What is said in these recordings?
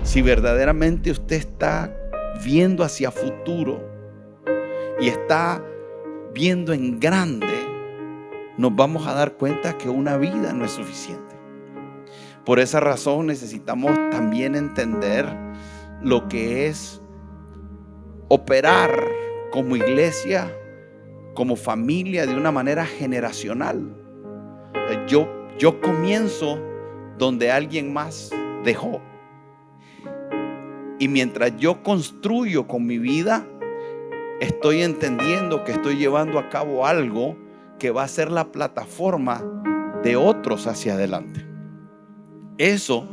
Si verdaderamente usted está viendo hacia futuro y está viendo en grande, nos vamos a dar cuenta que una vida no es suficiente. Por esa razón necesitamos también entender lo que es operar como iglesia, como familia, de una manera generacional. Yo comienzo donde alguien más dejó. Y mientras yo construyo con mi vida, estoy entendiendo que estoy llevando a cabo algo que va a ser la plataforma de otros hacia adelante. Eso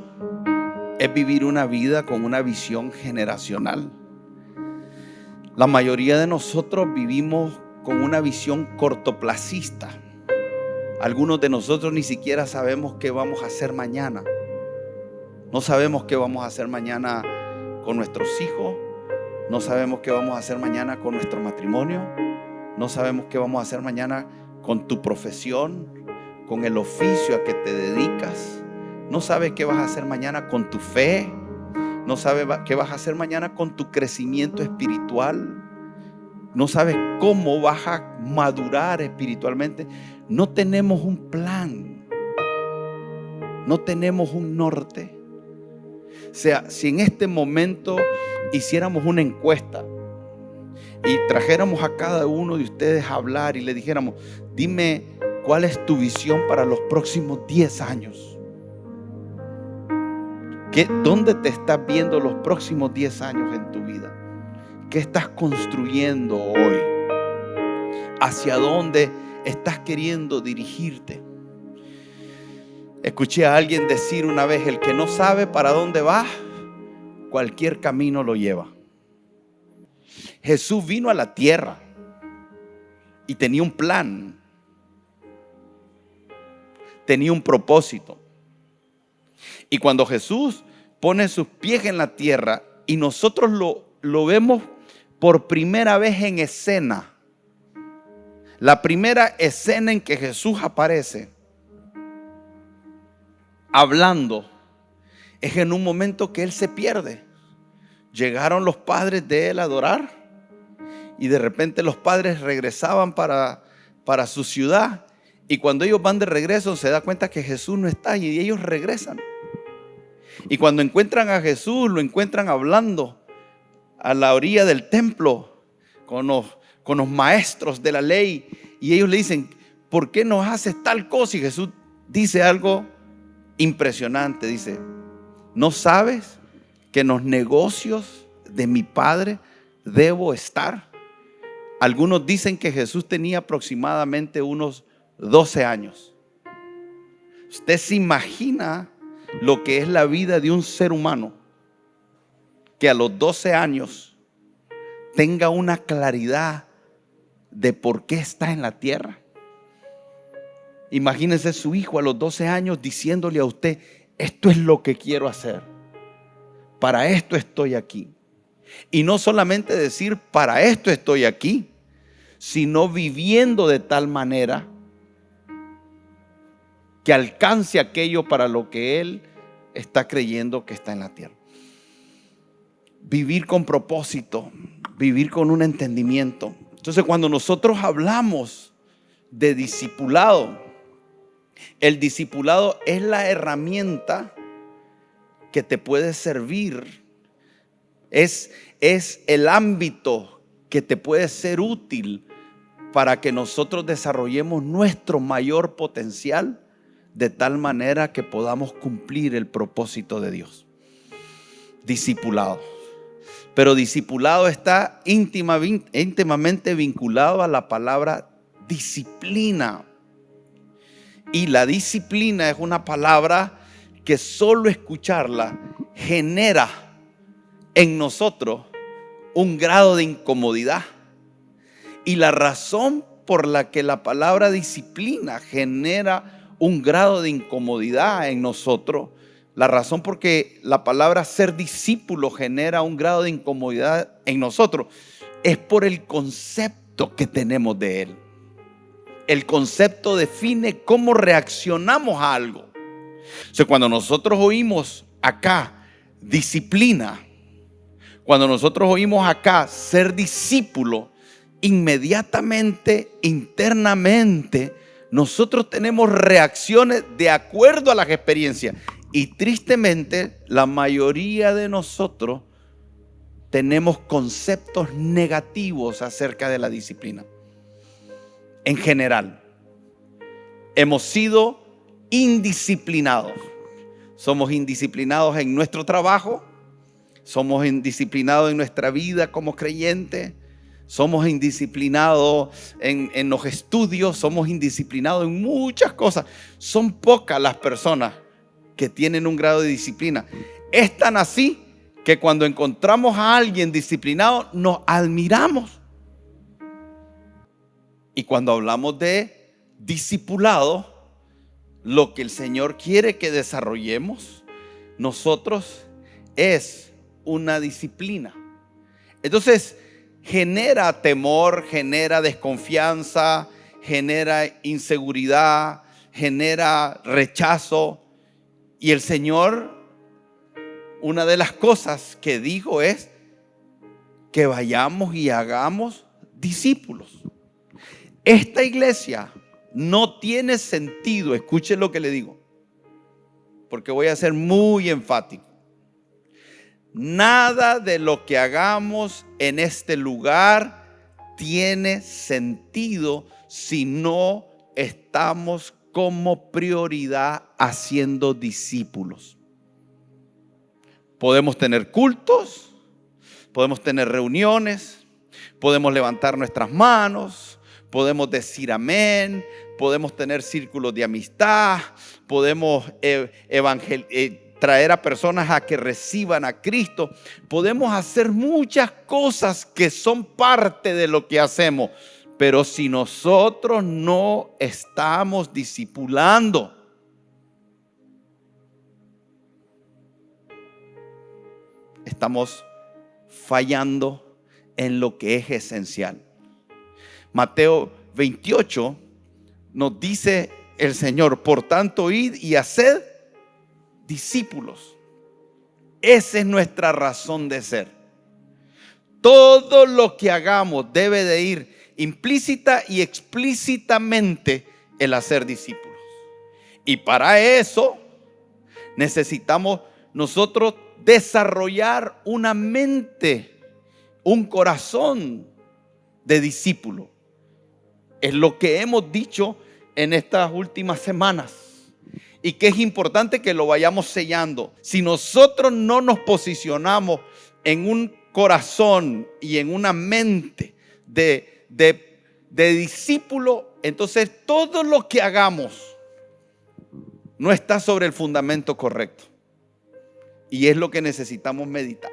es vivir una vida con una visión generacional. La mayoría de nosotros vivimos con una visión cortoplacista. Algunos de nosotros ni siquiera sabemos qué vamos a hacer mañana. No sabemos qué vamos a hacer mañana con nuestros hijos. No sabemos qué vamos a hacer mañana con nuestro matrimonio. No sabemos qué vamos a hacer mañana con tu profesión, con el oficio a que te dedicas. No sabes qué vas a hacer mañana con tu fe. No sabes qué vas a hacer mañana con tu crecimiento espiritual. No sabes cómo vas a madurar espiritualmente. No tenemos un plan. No tenemos un norte. O sea, si en este momento hiciéramos una encuesta y trajéramos a cada uno de ustedes a hablar y le dijéramos: dime cuál es tu visión para los próximos 10 años. ¿Dónde te estás viendo los próximos 10 años en tu vida? ¿Qué estás construyendo hoy? ¿Hacia dónde estás queriendo dirigirte? Escuché a alguien decir una vez: el que no sabe para dónde va, cualquier camino lo lleva. Jesús vino a la tierra y tenía un plan, tenía un propósito. Y cuando Jesús pone sus pies en la tierra y nosotros lo vemos por primera vez en escena, la primera escena en que Jesús aparece hablando es en un momento que Él se pierde. Llegaron los padres de Él a adorar y de repente los padres regresaban para su ciudad, y cuando ellos van de regreso se da cuenta que Jesús no está y ellos regresan. Y cuando encuentran a Jesús, lo encuentran hablando a la orilla del templo con los maestros de la ley, y ellos le dicen: ¿por qué nos haces tal cosa? Y Jesús dice algo impresionante. Dice: ¿no sabes que en los negocios de mi Padre debo estar? Algunos dicen que Jesús tenía aproximadamente unos 12 años. ¿Usted se imagina lo que es la vida de un ser humano que a los 12 años tenga una claridad de por qué está en la tierra? Imagínese su hijo a los 12 años diciéndole a usted: esto es lo que quiero hacer, para esto estoy aquí. Y no solamente decir para esto estoy aquí, sino viviendo de tal manera que alcance aquello para lo que él está creyendo que está en la tierra. Vivir con propósito, vivir con un entendimiento. Entonces, cuando nosotros hablamos de discipulado, el discipulado es la herramienta que te puede servir. Es el ámbito que te puede ser útil para que nosotros desarrollemos nuestro mayor potencial, de tal manera que podamos cumplir el propósito de Dios. Discipulado. Pero discipulado está íntimamente vinculado a la palabra disciplina. Y la disciplina es una palabra que solo escucharla genera en nosotros un grado de incomodidad. Y la razón por la que la palabra disciplina genera un grado de incomodidad en nosotros, la razón por que la palabra ser discípulo genera un grado de incomodidad en nosotros, es por el concepto que tenemos de él. El concepto define cómo reaccionamos a algo. O sea, cuando nosotros oímos acá disciplina, cuando nosotros oímos acá ser discípulo, inmediatamente, internamente, nosotros tenemos reacciones de acuerdo a las experiencias. Y tristemente, la mayoría de nosotros tenemos conceptos negativos acerca de la disciplina. En general, hemos sido indisciplinados. Somos indisciplinados en nuestro trabajo, somos indisciplinados en nuestra vida como creyentes, somos indisciplinados en los estudios, somos indisciplinados en muchas cosas. Son pocas las personas que tienen un grado de disciplina. Es tan así que cuando encontramos a alguien disciplinado nos admiramos. Y cuando hablamos de discipulado, lo que el Señor quiere que desarrollemos nosotros es una disciplina. Entonces genera temor, genera desconfianza, genera inseguridad, genera rechazo. Y el Señor, una de las cosas que dijo es que vayamos y hagamos discípulos. Esta iglesia no tiene sentido, escuchen lo que le digo, porque voy a ser muy enfático. Nada de lo que hagamos en este lugar tiene sentido si no estamos como prioridad haciendo discípulos. Podemos tener cultos, podemos tener reuniones, podemos levantar nuestras manos, podemos decir amén, podemos tener círculos de amistad, podemos traer a personas a que reciban a Cristo. Podemos hacer muchas cosas que son parte de lo que hacemos, pero si nosotros no estamos discipulando, estamos fallando en lo que es esencial. Mateo 28 nos dice el Señor: por tanto, id y haced discípulos. Esa es nuestra razón de ser. Todo lo que hagamos debe de ir implícita y explícitamente el hacer discípulos. Y para eso necesitamos nosotros desarrollar una mente, un corazón de discípulo. Es lo que hemos dicho en estas últimas semanas. Y que es importante que lo vayamos sellando. Si nosotros no nos posicionamos en un corazón y en una mente de discípulo, entonces todo lo que hagamos no está sobre el fundamento correcto. Y es lo que necesitamos meditar.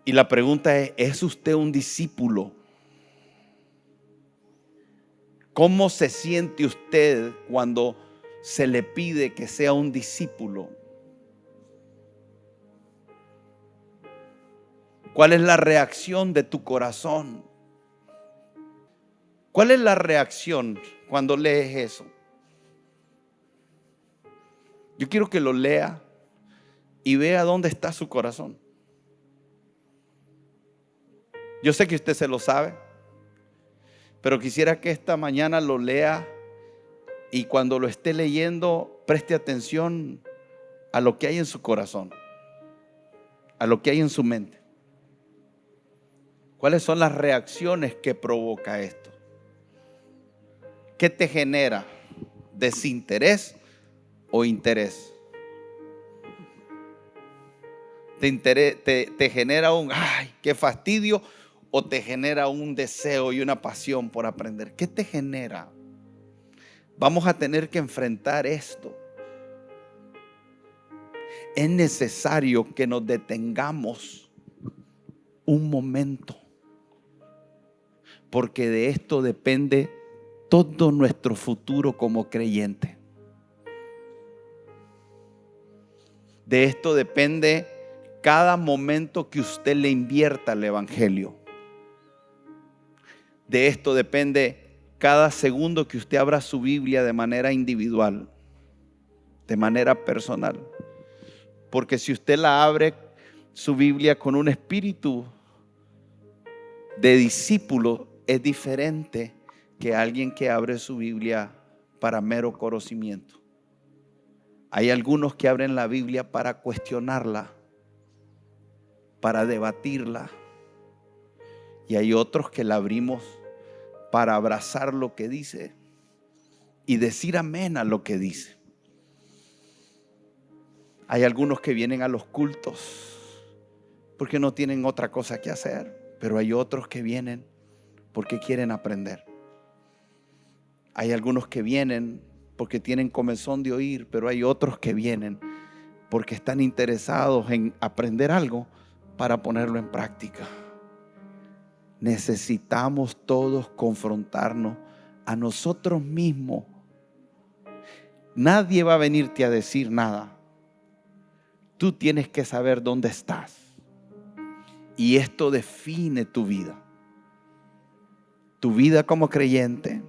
Y la pregunta ¿es usted un discípulo? ¿Cómo se siente usted cuando se le pide que sea un discípulo? ¿Cuál es la reacción de tu corazón? ¿Cuál es la reacción cuando lees eso? Yo quiero que lo lea y vea dónde está su corazón. Yo sé que usted se lo sabe, pero quisiera que esta mañana lo lea y cuando lo esté leyendo preste atención a lo que hay en su corazón, a lo que hay en su mente. ¿Cuáles son las reacciones que provoca esto? ¿Qué te genera? ¿Desinterés o interés? ¿Te genera un ay, qué fastidio? ¿O te genera un deseo y una pasión por aprender? ¿Qué te genera? Vamos a tener que enfrentar esto. Es necesario que nos detengamos un momento, porque de esto depende todo nuestro futuro como creyente. De esto depende cada momento que usted le invierta al evangelio. De esto depende cada segundo que usted abra su Biblia de manera individual, de manera personal. Porque si usted la abre, su Biblia, con un espíritu de discípulo, es diferente que alguien que abre su Biblia para mero conocimiento. Hay algunos que abren la Biblia para cuestionarla, para debatirla. Y hay otros que la abrimos para abrazar lo que dice y decir amén a lo que dice. Hay algunos que vienen a los cultos porque no tienen otra cosa que hacer, pero hay otros que vienen porque quieren aprender. Hay algunos que vienen porque tienen comezón de oír, pero hay otros que vienen porque están interesados en aprender algo para ponerlo en práctica. Necesitamos todos confrontarnos a nosotros mismos. Nadie va a venirte a decir nada. Tú tienes que saber dónde estás. Y esto define tu vida. Tu vida como creyente.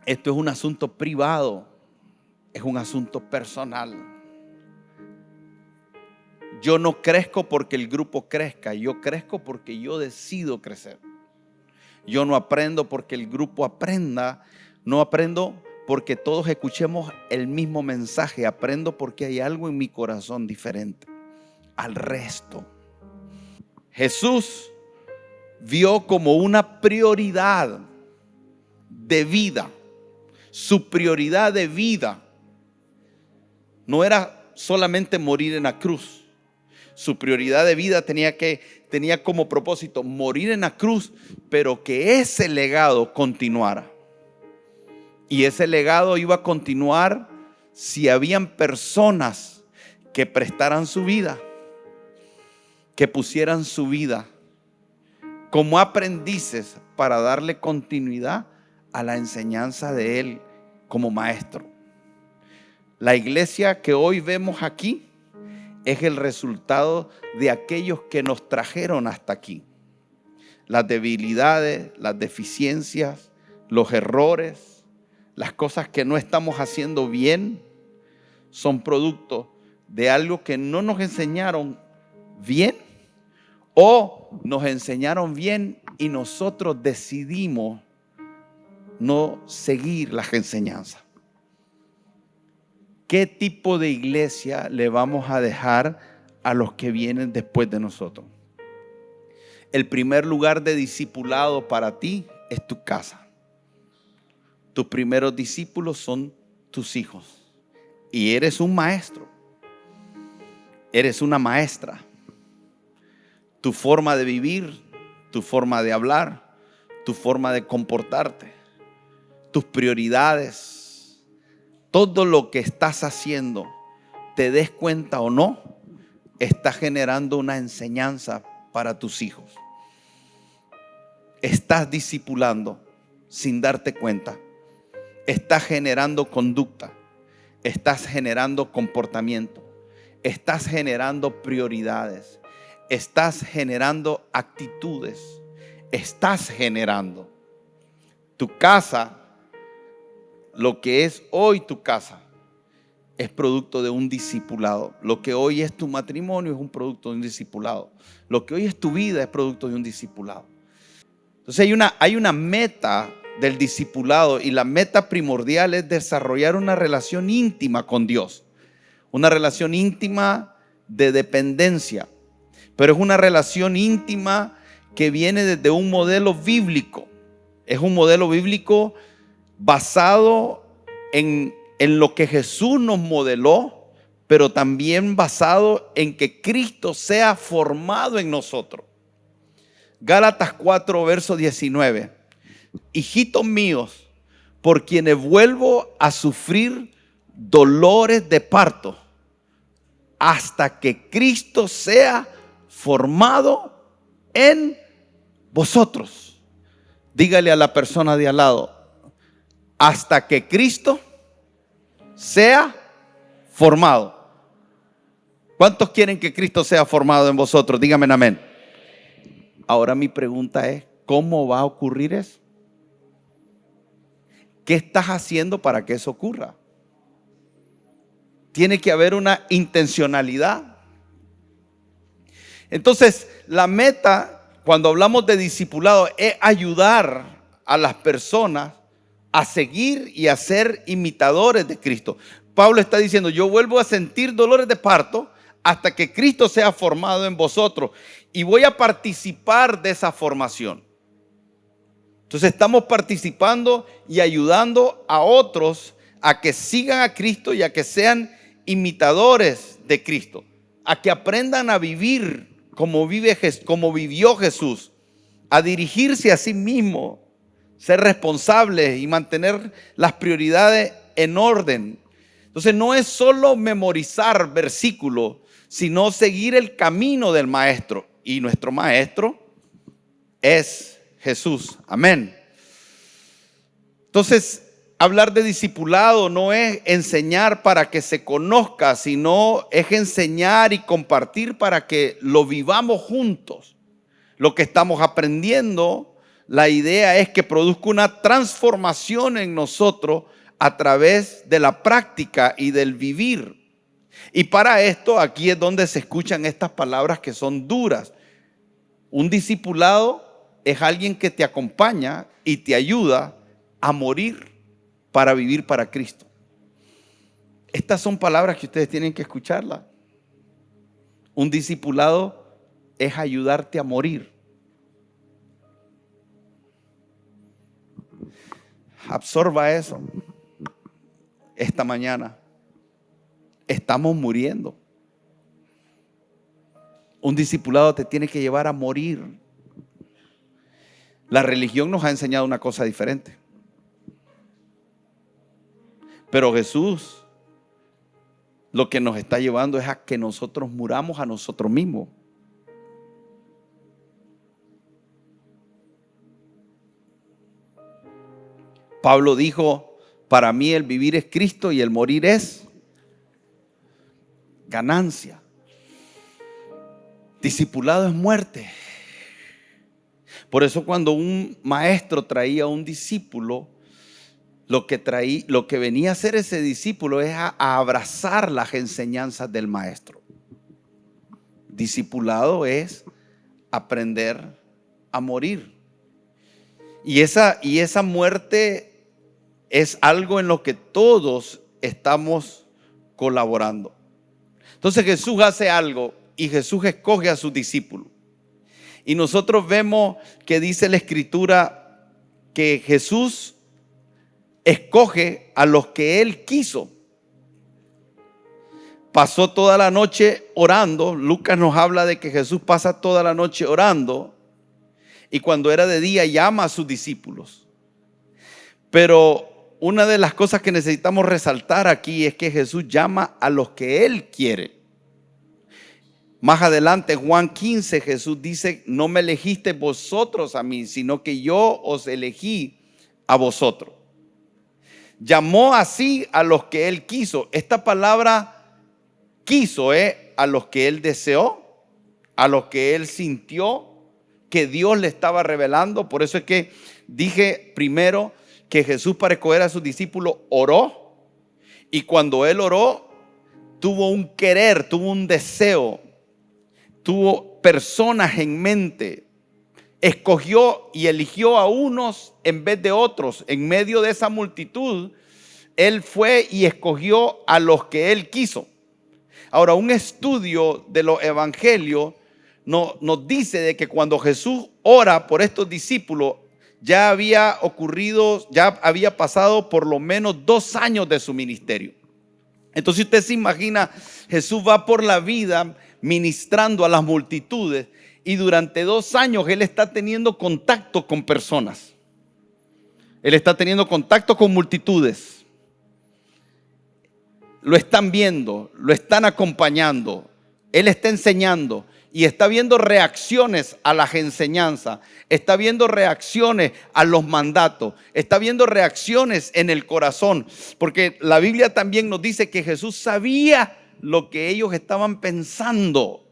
Esto es un asunto privado. Es un asunto personal. Yo no crezco porque el grupo crezca. Yo crezco porque yo decido crecer. Yo no aprendo porque el grupo aprenda. No aprendo porque todos escuchemos el mismo mensaje. Aprendo porque hay algo en mi corazón diferente al resto. Jesús vio como una prioridad de vida. Su prioridad de vida no era solamente morir en la cruz. Su prioridad de vida tenía como propósito morir en la cruz, pero que ese legado continuara. Y ese legado iba a continuar si habían personas que prestaran su vida, que pusieran su vida como aprendices para darle continuidad a la enseñanza de Él como maestro. La iglesia que hoy vemos aquí es el resultado de aquellos que nos trajeron hasta aquí. Las debilidades, las deficiencias, los errores, las cosas que no estamos haciendo bien, son producto de algo que no nos enseñaron bien, o nos enseñaron bien y nosotros decidimos no seguir las enseñanzas. ¿Qué tipo de iglesia le vamos a dejar a los que vienen después de nosotros? El primer lugar de discipulado para ti es tu casa. Tus primeros discípulos son tus hijos. Y eres un maestro. Eres una maestra. Tu forma de vivir, tu forma de hablar, tu forma de comportarte, tus prioridades, todo lo que estás haciendo, te des cuenta o no, está generando una enseñanza para tus hijos. Estás discipulando sin darte cuenta. Estás generando conducta. Estás generando comportamiento. Estás generando prioridades. Estás generando actitudes. Estás generando. Tu casa, lo que es hoy tu casa, es producto de un discipulado. Lo que hoy es tu matrimonio es un producto de un discipulado. Lo que hoy es tu vida es producto de un discipulado. Entonces hay una meta del discipulado, y la meta primordial es desarrollar una relación íntima con Dios. Una relación íntima de dependencia. Pero es una relación íntima que viene desde un modelo bíblico. Es un modelo bíblico basado en lo que Jesús nos modeló, pero también basado en que Cristo sea formado en nosotros. Gálatas 4, verso 19. Hijitos míos, por quienes vuelvo a sufrir dolores de parto, hasta que Cristo sea formado en vosotros. Dígale a la persona de al lado: hasta que Cristo sea formado. ¿Cuántos quieren que Cristo sea formado en vosotros? Díganme amén. Ahora mi pregunta es: ¿cómo va a ocurrir eso? ¿Qué estás haciendo para que eso ocurra? Tiene que haber una intencionalidad. Entonces, la meta, cuando hablamos de discipulado, es ayudar a las personas a seguir y a ser imitadores de Cristo. Pablo está diciendo, yo vuelvo a sentir dolores de parto hasta que Cristo sea formado en vosotros, y voy a participar de esa formación. Entonces estamos participando y ayudando a otros a que sigan a Cristo y a que sean imitadores de Cristo, a que aprendan a vivir como vivió Jesús, a dirigirse a sí mismo, ser responsables y mantener las prioridades en orden. Entonces no es solo memorizar versículos, sino seguir el camino del maestro. Y nuestro maestro es Jesús. Amén. Entonces, hablar de discipulado no es enseñar para que se conozca, sino es enseñar y compartir para que lo vivamos juntos. Lo que estamos aprendiendo, la idea es que produzca una transformación en nosotros a través de la práctica y del vivir. Y para esto, aquí es donde se escuchan estas palabras que son duras. Un discipulado es alguien que te acompaña y te ayuda a morir para vivir para Cristo. Estas son palabras que ustedes tienen que escucharlas. Un discipulado es ayudarte a morir. Absorba eso. Esta mañana estamos muriendo. Un discipulado te tiene que llevar a morir. La religión nos ha enseñado una cosa diferente. Pero Jesús lo que nos está llevando es a que nosotros muramos a nosotros mismos. Pablo dijo, para mí el vivir es Cristo y el morir es ganancia. Discipulado es muerte. Por eso cuando un maestro traía a un discípulo, lo que venía a hacer ese discípulo es a abrazar las enseñanzas del maestro. Discipulado es aprender a morir. Y esa muerte es algo en lo que todos estamos colaborando. Entonces Jesús hace algo y Jesús escoge a sus discípulos. Y nosotros vemos que dice la Escritura que Jesús escoge a los que Él quiso. Pasó toda la noche orando. Lucas nos habla de que Jesús pasa toda la noche orando. Y cuando era de día llama a sus discípulos. Pero una de las cosas que necesitamos resaltar aquí es que Jesús llama a los que Él quiere. Más adelante, Juan 15, Jesús dice, no me elegisteis vosotros a mí, sino que yo os elegí a vosotros. Llamó así a los que Él quiso. Esta palabra quiso es a los que Él deseó, a los que Él sintió que Dios le estaba revelando. Por eso es que dije primero que Jesús, para escoger a sus discípulos, oró. Y cuando Él oró, tuvo un querer, tuvo un deseo, tuvo personas en mente. Escogió y eligió a unos en vez de otros. En medio de esa multitud, Él fue y escogió a los que Él quiso. Ahora, un estudio de los evangelios nos dice de que cuando Jesús ora por estos discípulos, ya había pasado por lo menos 2 años de su ministerio. Entonces usted se imagina, Jesús va por la vida ministrando a las multitudes y durante 2 años Él está teniendo contacto con personas. Él está teniendo contacto con multitudes. Lo están viendo, lo están acompañando. Él está enseñando y está viendo reacciones a las enseñanzas. Está viendo reacciones a los mandatos. Está viendo reacciones en el corazón. Porque la Biblia también nos dice que Jesús sabía lo que ellos estaban pensando.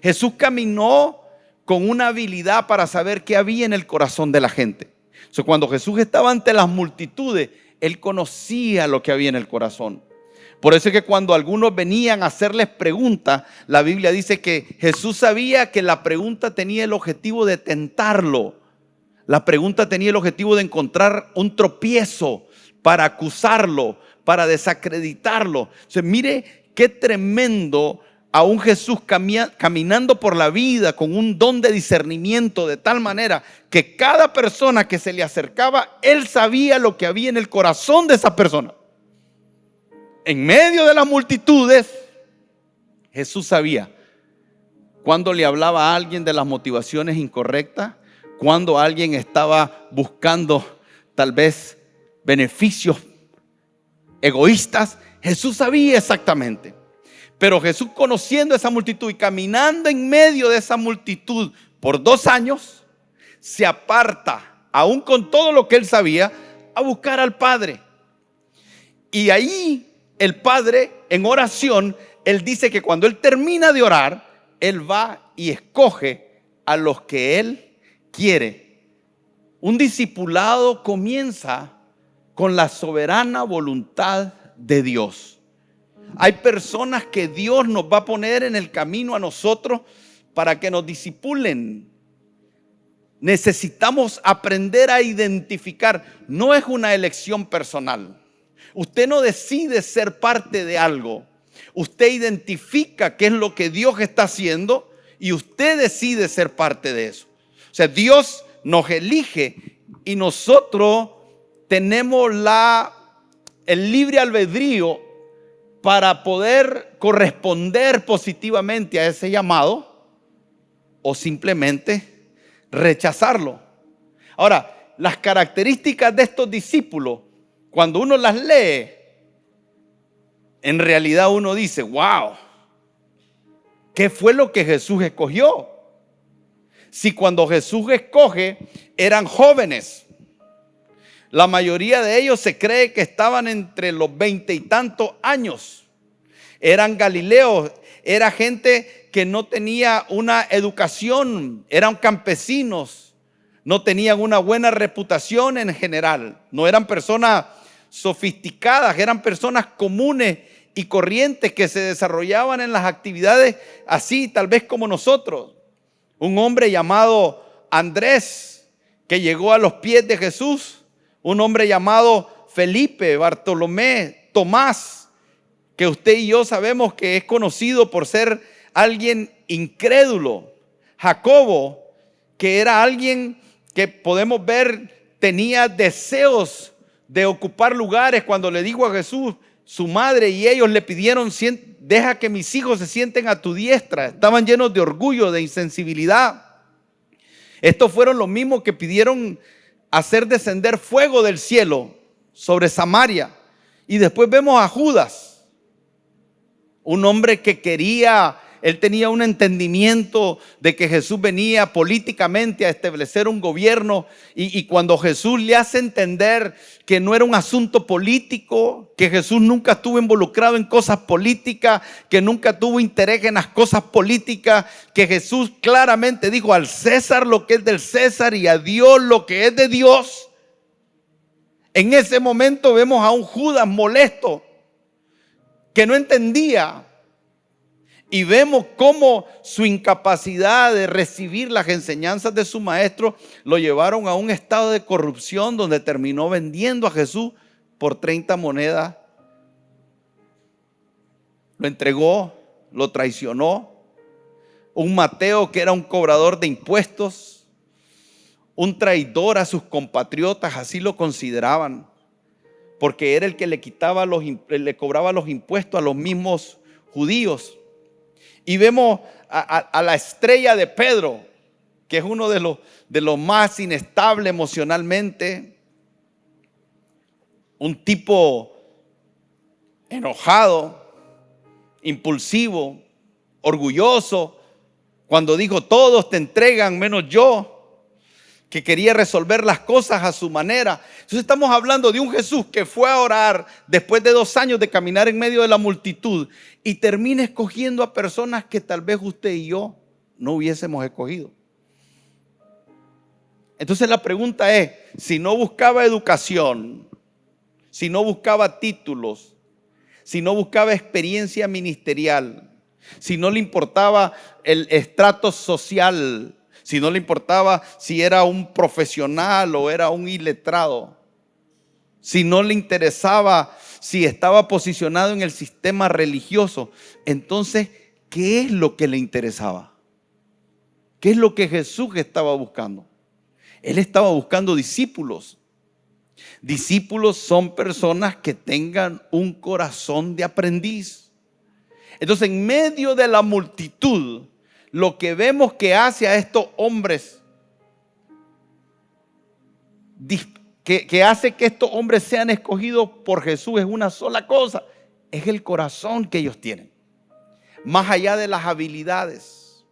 Jesús caminó con una habilidad para saber qué había en el corazón de la gente. O sea, cuando Jesús estaba ante las multitudes, Él conocía lo que había en el corazón. Por eso es que cuando algunos venían a hacerles preguntas, la Biblia dice que Jesús sabía que la pregunta tenía el objetivo de tentarlo. La pregunta tenía el objetivo de encontrar un tropiezo para acusarlo, para desacreditarlo. O sea, mire qué tremendo a un Jesús caminando por la vida con un don de discernimiento de tal manera que cada persona que se le acercaba, él sabía lo que había en el corazón de esa persona. En medio de las multitudes, Jesús sabía cuando le hablaba a alguien de las motivaciones incorrectas, cuando alguien estaba buscando tal vez beneficios egoístas. Jesús sabía exactamente. Pero Jesús, conociendo esa multitud y caminando en medio de esa multitud por 2 años, se aparta, aún con todo lo que él sabía, a buscar al Padre. Y ahí el Padre, en oración, él dice que cuando él termina de orar, él va y escoge a los que él quiere. Un discipulado comienza con la soberana voluntad de Dios. Hay personas que Dios nos va a poner en el camino a nosotros para que nos discipulen. Necesitamos aprender a identificar. No es una elección personal. Usted no decide ser parte de algo. Usted identifica qué es lo que Dios está haciendo y usted decide ser parte de eso. O sea, Dios nos elige y nosotros tenemos el libre albedrío para poder corresponder positivamente a ese llamado o simplemente rechazarlo. Ahora, las características de estos discípulos, cuando uno las lee, en realidad uno dice, wow, ¿qué fue lo que Jesús escogió? Si cuando Jesús escoge eran jóvenes, la mayoría de ellos se cree que estaban entre los 20 y tantos años. Eran galileos, era gente que no tenía una educación, eran campesinos, no tenían una buena reputación en general, no eran personas sofisticadas, eran personas comunes y corrientes que se desarrollaban en las actividades así, tal vez como nosotros. Un hombre llamado Andrés, que llegó a los pies de Jesús. Un hombre llamado Felipe, Bartolomé, Tomás, que usted y yo sabemos que es conocido por ser alguien incrédulo. Jacobo, que era alguien que podemos ver tenía deseos de ocupar lugares. Cuando le dijo a Jesús, su madre y ellos le pidieron, deja que mis hijos se sienten a tu diestra. Estaban llenos de orgullo, de insensibilidad. Estos fueron los mismos que pidieron hacer descender fuego del cielo sobre Samaria. Y después vemos a Judas, un hombre que él tenía un entendimiento de que Jesús venía políticamente a establecer un gobierno, y cuando Jesús le hace entender que no era un asunto político, que Jesús nunca estuvo involucrado en cosas políticas, que nunca tuvo interés en las cosas políticas, que Jesús claramente dijo al César lo que es del César y a Dios lo que es de Dios. En ese momento vemos a un Judas molesto que no entendía. Y vemos cómo su incapacidad de recibir las enseñanzas de su maestro lo llevaron a un estado de corrupción donde terminó vendiendo a Jesús por 30 monedas. Lo entregó, lo traicionó. Un Mateo que era un cobrador de impuestos, un traidor a sus compatriotas, así lo consideraban, porque era el que le cobraba los impuestos a los mismos judíos. Y vemos a la estrella de Pedro, que es uno de los más inestables emocionalmente. Un tipo enojado, impulsivo, orgulloso. Cuando dijo, todos te entregan menos yo, que quería resolver las cosas a su manera. Entonces estamos hablando de un Jesús que fue a orar después de 2 años de caminar en medio de la multitud y termina escogiendo a personas que tal vez usted y yo no hubiésemos escogido. Entonces la pregunta es, si no buscaba educación, si no buscaba títulos, si no buscaba experiencia ministerial, si no le importaba el estrato social, si no le importaba si era un profesional o era un iletrado, si no le interesaba si estaba posicionado en el sistema religioso, entonces, ¿qué es lo que le interesaba? ¿Qué es lo que Jesús estaba buscando? Él estaba buscando discípulos. Discípulos son personas que tengan un corazón de aprendiz. Entonces, en medio de la multitud, lo que vemos que hace a estos hombres, que hace que estos hombres sean escogidos por Jesús, es una sola cosa: es el corazón que ellos tienen, más allá de las habilidades.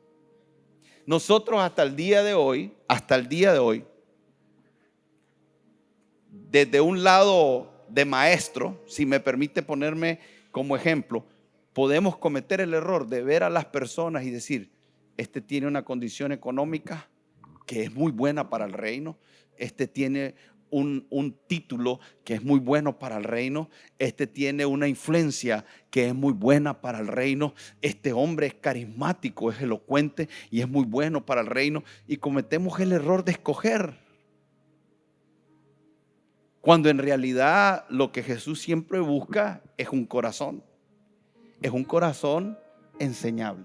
Nosotros hasta el día de hoy, desde un lado de maestro, si me permite ponerme como ejemplo, podemos cometer el error de ver a las personas y decir: este tiene una condición económica que es muy buena para el reino, este tiene un título que es muy bueno para el reino, este tiene una influencia que es muy buena para el reino, este hombre es carismático, es elocuente y es muy bueno para el reino, y cometemos el error de escoger, cuando en realidad lo que Jesús siempre busca es un corazón enseñable.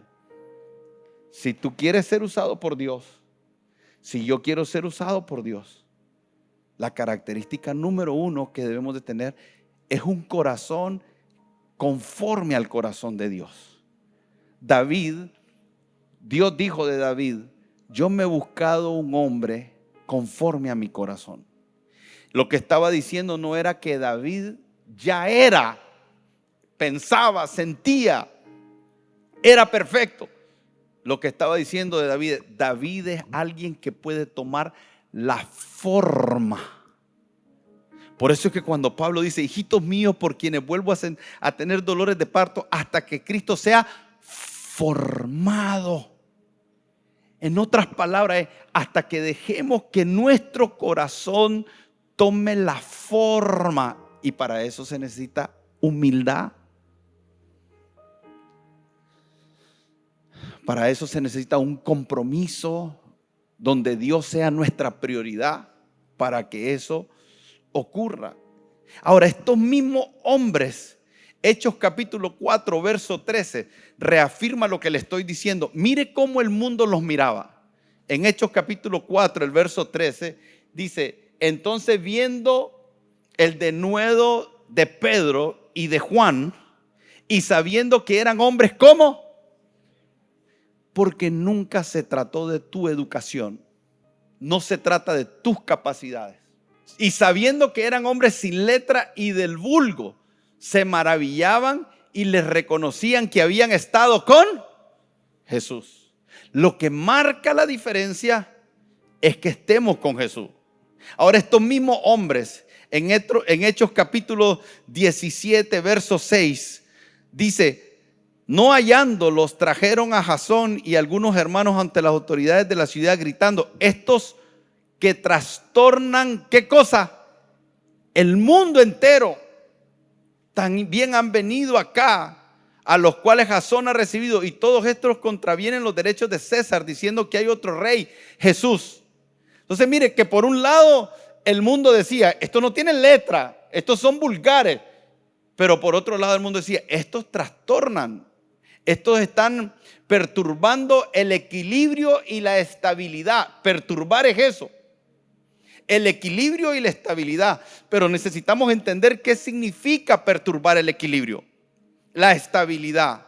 Si tú quieres ser usado por Dios, si yo quiero ser usado por Dios, la característica número uno que debemos de tener es un corazón conforme al corazón de Dios. Dios dijo de David: yo me he buscado un hombre conforme a mi corazón. Lo que estaba diciendo no era que David ya era, pensaba, sentía, era perfecto. Lo que estaba diciendo de David es alguien que puede tomar la forma. Por eso es que cuando Pablo dice: hijitos míos, por quienes vuelvo a tener dolores de parto hasta que Cristo sea formado. En otras palabras, hasta que dejemos que nuestro corazón tome la forma. Y para eso se necesita humildad. Para eso se necesita un compromiso donde Dios sea nuestra prioridad para que eso ocurra. Ahora, estos mismos hombres, Hechos capítulo 4, verso 13, reafirma lo que le estoy diciendo. Mire cómo el mundo los miraba. En Hechos capítulo 4, el verso 13, dice: entonces, viendo el denuedo de Pedro y de Juan, y sabiendo que eran hombres, ¿cómo? Porque nunca se trató de tu educación, no se trata de tus capacidades. Y sabiendo que eran hombres sin letra y del vulgo, se maravillaban y les reconocían que habían estado con Jesús. Lo que marca la diferencia es que estemos con Jesús. Ahora, estos mismos hombres, en Hechos capítulo 17, verso 6, dice: no hallándolos, trajeron a Jasón y algunos hermanos ante las autoridades de la ciudad, gritando: estos que trastornan, ¿qué cosa? El mundo entero, también han venido acá, a los cuales Jasón ha recibido, y todos estos contravienen los derechos de César, diciendo que hay otro rey, Jesús. Entonces, mire que por un lado el mundo decía: estos no tienen letra, estos son vulgares. Pero por otro lado el mundo decía: estos trastornan, estos están perturbando el equilibrio y la estabilidad. Perturbar es eso, el equilibrio y la estabilidad. Pero necesitamos entender qué significa perturbar el equilibrio. La estabilidad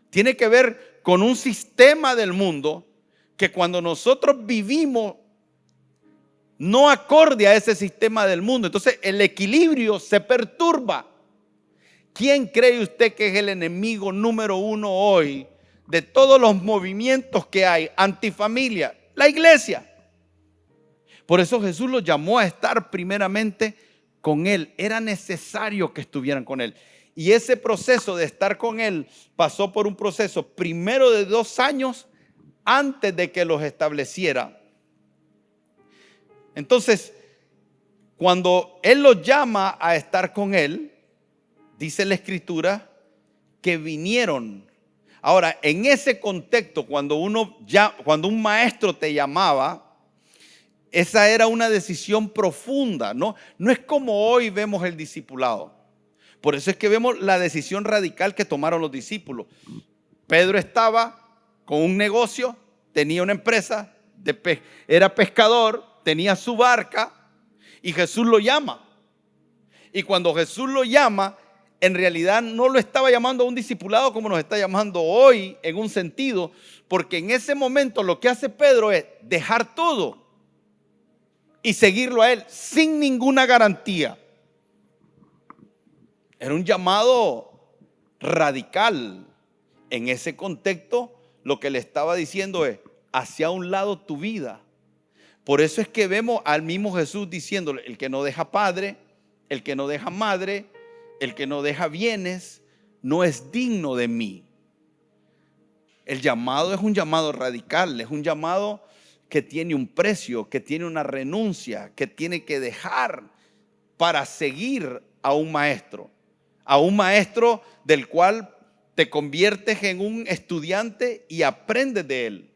tiene que ver con un sistema del mundo que, cuando nosotros vivimos no acorde a ese sistema del mundo, entonces el equilibrio se perturba. ¿Quién cree usted que es el enemigo número uno hoy de todos los movimientos que hay antifamilia? La iglesia. Por eso Jesús los llamó a estar primeramente con Él. Era necesario que estuvieran con Él. Y ese proceso de estar con Él pasó por un proceso primero de 2 años antes de que los estableciera. Entonces, cuando Él los llama a estar con Él, dice la Escritura que vinieron. Ahora, en ese contexto, cuando un maestro te llamaba, esa era una decisión profunda, ¿no? No es como hoy vemos el discipulado. Por eso es que vemos la decisión radical que tomaron los discípulos. Pedro estaba con un negocio, tenía una empresa, era pescador, tenía su barca y Jesús lo llama. Y cuando Jesús lo llama, en realidad no lo estaba llamando a un discipulado como nos está llamando hoy en un sentido, porque en ese momento lo que hace Pedro es dejar todo y seguirlo a él sin ninguna garantía. Era un llamado radical. En ese contexto, lo que le estaba diciendo es: hacia un lado tu vida. Por eso es que vemos al mismo Jesús diciéndole: el que no deja padre, el que no deja madre, el que no deja bienes, no es digno de mí. El llamado es un llamado radical, es un llamado que tiene un precio, que tiene una renuncia, que tiene que dejar para seguir a un maestro del cual te conviertes en un estudiante y aprendes de él.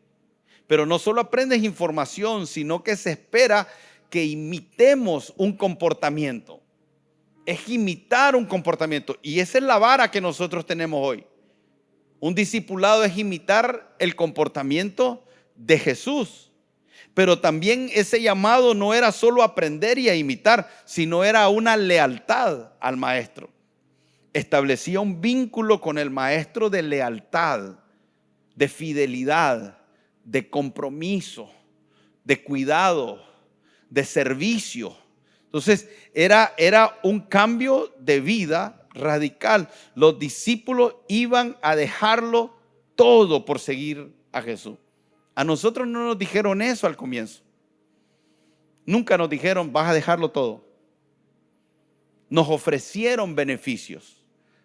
Pero no solo aprendes información, sino que se espera que imitemos un comportamiento. Es imitar un comportamiento. Y esa es la vara que nosotros tenemos hoy. Un discipulado es imitar el comportamiento de Jesús. Pero también ese llamado no era solo aprender y a imitar, sino era una lealtad al maestro. Establecía un vínculo con el maestro de lealtad, de fidelidad, de compromiso, de cuidado, de servicio. Entonces era un cambio de vida radical. Los discípulos iban a dejarlo todo por seguir a Jesús. A nosotros no nos dijeron eso al comienzo. Nunca nos dijeron: vas a dejarlo todo. Nos ofrecieron beneficios,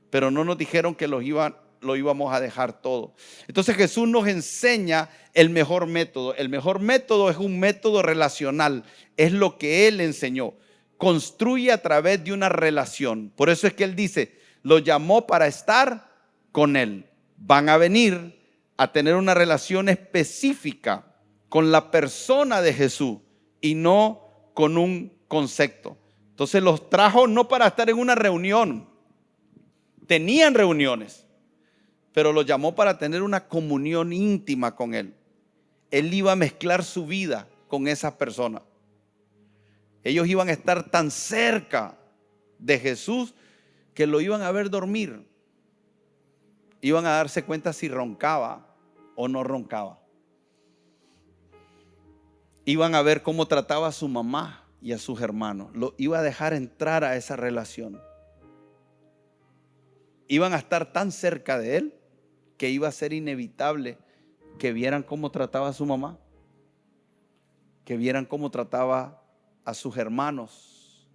pero no nos dijeron que lo íbamos a dejar todo. Entonces Jesús nos enseña el mejor método. El mejor método es un método relacional. Es lo que Él enseñó. Construye a través de una relación. Por eso es que Él dice: lo llamó para estar con Él. Van a venir a tener una relación específica con la persona de Jesús y no con un concepto. Entonces los trajo no para estar en una reunión. Tenían reuniones, pero los llamó para tener una comunión íntima con Él. Él iba a mezclar su vida con esas personas. Ellos iban a estar tan cerca de Jesús que lo iban a ver dormir. Iban a darse cuenta si roncaba o no roncaba. Iban a ver cómo trataba a su mamá y a sus hermanos. Lo iba a dejar entrar a esa relación. Iban a estar tan cerca de Él que iba a ser inevitable que vieran cómo trataba a su mamá, que vieran cómo trataba a sus hermanos.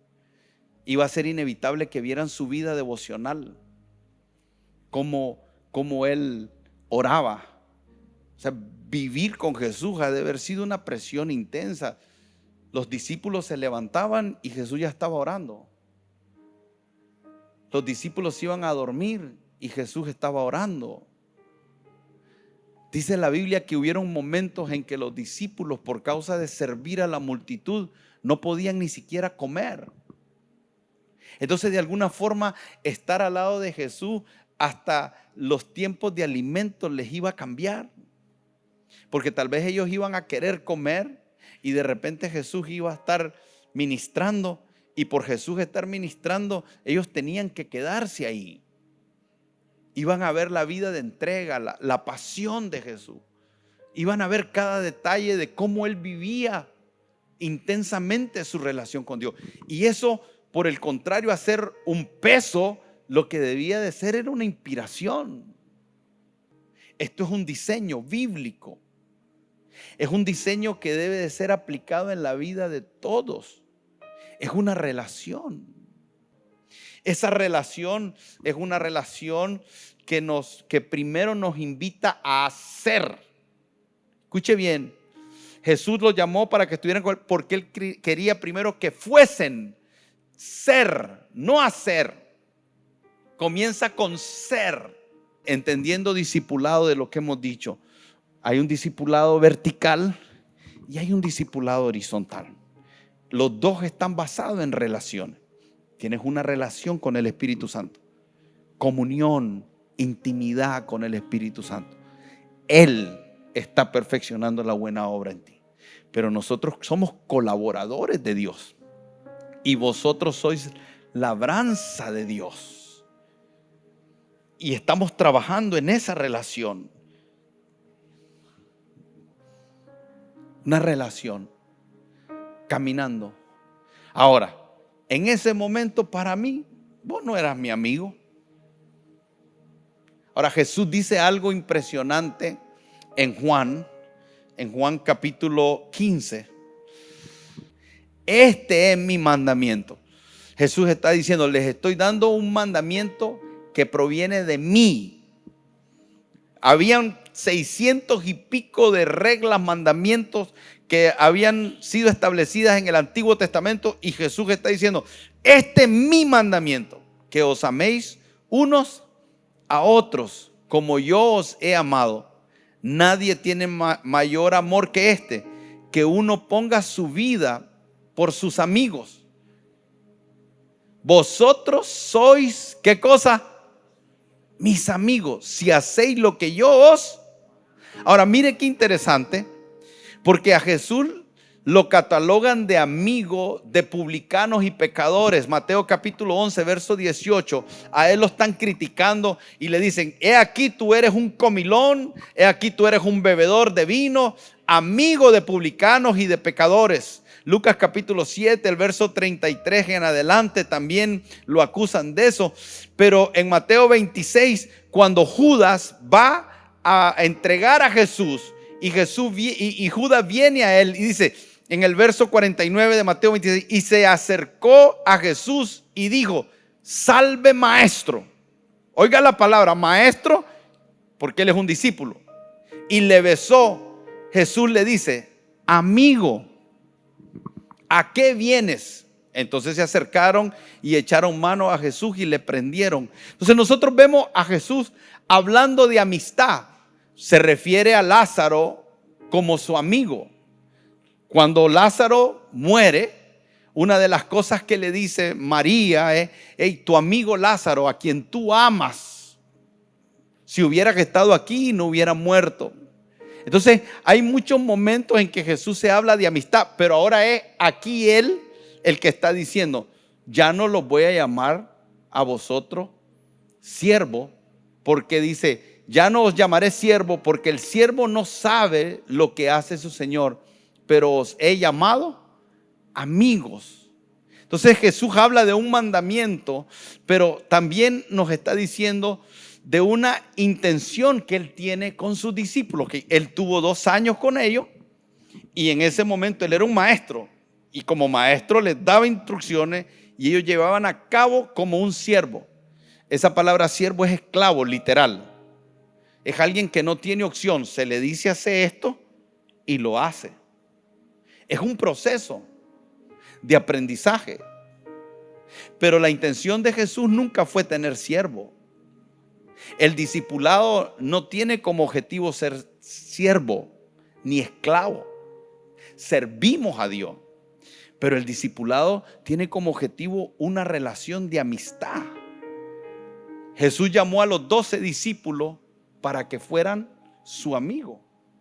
Iba a ser inevitable que vieran su vida devocional, cómo Él oraba. O sea, vivir con Jesús ha de haber sido una presión intensa. Los discípulos se levantaban y Jesús ya estaba orando. Los discípulos iban a dormir y Jesús estaba orando. Dice la Biblia que hubieron momentos en que los discípulos, por causa de servir a la multitud, no podían ni siquiera comer. Entonces, de alguna forma, estar al lado de Jesús, hasta los tiempos de alimentos les iba a cambiar. Porque tal vez ellos iban a querer comer y de repente Jesús iba a estar ministrando. Y por Jesús estar ministrando, ellos tenían que quedarse ahí. Iban a ver la vida de entrega, la pasión de Jesús. Iban a ver cada detalle de cómo Él vivía intensamente su relación con Dios. Y eso, por el contrario, a ser un peso, lo que debía de ser era una inspiración. Esto es un diseño bíblico. Es un diseño que debe de ser aplicado en la vida de todos. Es una relación. Esa relación es una relación que primero nos invita a ser. Escuche bien. Jesús los llamó para que estuvieran con Él porque Él quería primero que fuesen ser, no hacer. Comienza con ser, entendiendo discipulado de lo que hemos dicho. Hay un discipulado vertical y hay un discipulado horizontal. Los dos están basados en relaciones. Tienes una relación con el Espíritu Santo, comunión, intimidad con el Espíritu Santo. Él está perfeccionando la buena obra en ti. Pero nosotros somos colaboradores de Dios y vosotros sois labranza de Dios. Y estamos trabajando en esa relación. Una relación, caminando. Ahora, en ese momento para mí, vos no eras mi amigo. Ahora Jesús dice algo impresionante en Juan capítulo 15. Este es mi mandamiento. Jesús está diciendo, les estoy dando un mandamiento que proviene de mí. Habían 600 y pico de reglas, mandamientos que habían sido establecidas en el Antiguo Testamento, y Jesús está diciendo, este es mi mandamiento, que os améis unos a otros como yo os he amado. Nadie tiene mayor amor que este, que uno ponga su vida por sus amigos. Vosotros sois, ¿qué cosa? Mis amigos, si hacéis lo que yo os. Ahora mire qué interesante, porque a Jesús lo catalogan de amigo de publicanos y pecadores. Mateo capítulo 11 verso 18. A él lo están criticando y le dicen, he aquí tú eres un comilón, he aquí tú eres un bebedor de vino, amigo de publicanos y de pecadores. Lucas capítulo 7, el verso 33 en adelante también lo acusan de eso. Pero en Mateo 26, cuando Judas va a entregar a Jesús, y Judas viene a él y dice en el verso 49 de Mateo 26, y se acercó a Jesús y dijo, salve maestro. Oiga la palabra maestro, porque él es un discípulo. Y le besó. Jesús le dice, amigo, ¿a qué vienes? Entonces se acercaron y echaron mano a Jesús y le prendieron. Entonces nosotros vemos a Jesús hablando de amistad. Se refiere a Lázaro como su amigo. Cuando Lázaro muere, una de las cosas que le dice María es, hey, tu amigo Lázaro, a quien tú amas, si hubiera estado aquí no hubiera muerto. Entonces hay muchos momentos en que Jesús se habla de amistad, pero ahora es aquí él el que está diciendo, ya no los voy a llamar a vosotros siervo, porque dice, ya no os llamaré siervo, porque el siervo no sabe lo que hace su señor, pero os he llamado amigos. Entonces Jesús habla de un mandamiento, pero también nos está diciendo de una intención que él tiene con sus discípulos, que él tuvo 2 años con ellos y en ese momento él era un maestro, y como maestro les daba instrucciones y ellos llevaban a cabo como un siervo. Esa palabra siervo es esclavo, literal. Es alguien que no tiene opción, se le dice hace esto y lo hace. Es un proceso de aprendizaje. Pero la intención de Jesús nunca fue tener siervo. El discipulado no tiene como objetivo ser siervo ni esclavo. Servimos a Dios. Pero el discipulado tiene como objetivo una relación de amistad. Jesús llamó a los 12 discípulos para que fueran su amigo.